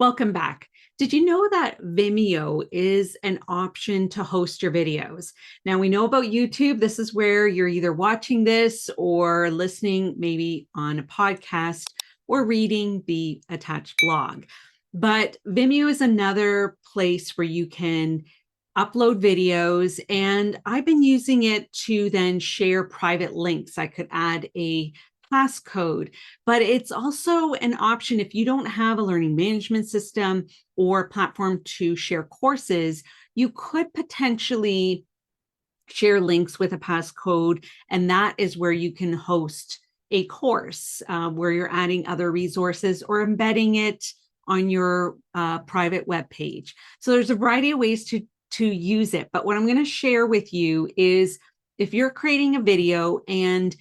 Welcome back. Did you know that Vimeo is an option to host your videos? Now we know about YouTube. This is where you're either watching this or listening maybe on a podcast or reading the attached blog. But Vimeo is another place where you can upload videos, and I've been using it to then share private links. I could add a passcode, but it's also an option if you don't have a learning management system or platform to share courses. You could potentially share links with a passcode, and that is where you can host a course where you're adding other resources or embedding it on your private web page. So there's a variety of ways to use it, but what I'm going to share with you is if you're creating a video and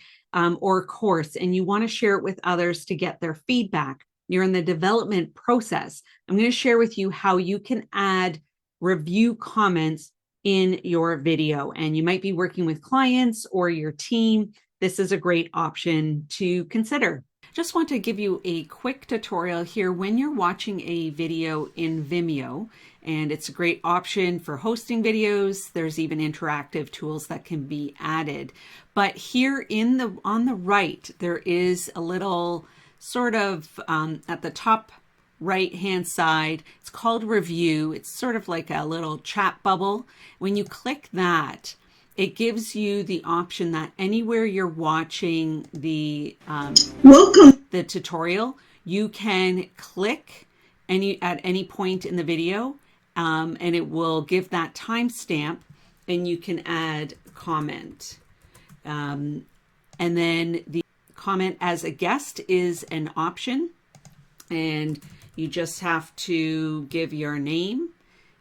or a course and you want to share it with others to get their feedback, you're in the development process, I'm going to share with you how you can add review comments in your video. And you might be working with clients or your team. This is a great option to consider. Just want to give you a quick tutorial here when you're watching a video in Vimeo, and it's a great option for hosting videos. There's even interactive tools that can be added. But here on the right, there is a little sort of at the top right hand side, it's called review. It's sort of like a little chat bubble. When you click that, it gives you the option that anywhere you're watching the tutorial, you can click at any point in the video, and it will give that timestamp, and you can add comment. And then the comment as a guest is an option, and you just have to give your name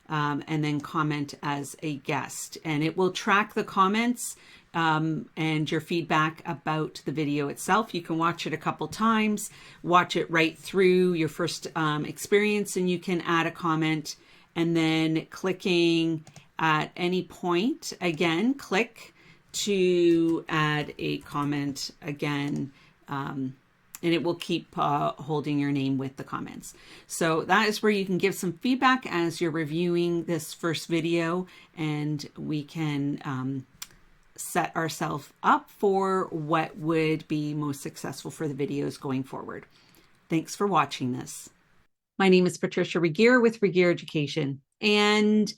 and then comment as a guest, and it will track the comments and your feedback about the video itself. You can watch it a couple times, watch it right through your first experience, and you can add a comment, and then clicking at any point, again, click to add a comment again, and it will keep holding your name with the comments. So that is where you can give some feedback as you're reviewing this first video, and we can set ourselves up for what would be most successful for the videos going forward. Thanks for watching this. My name is Patricia Regier with Regier Education, and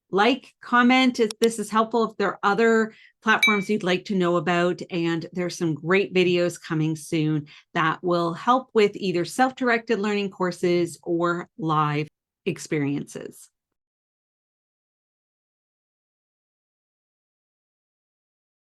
like, comment if this is helpful, if there are other platforms you'd like to know about, and there's some great videos coming soon that will help with either self-directed learning courses or live experiences.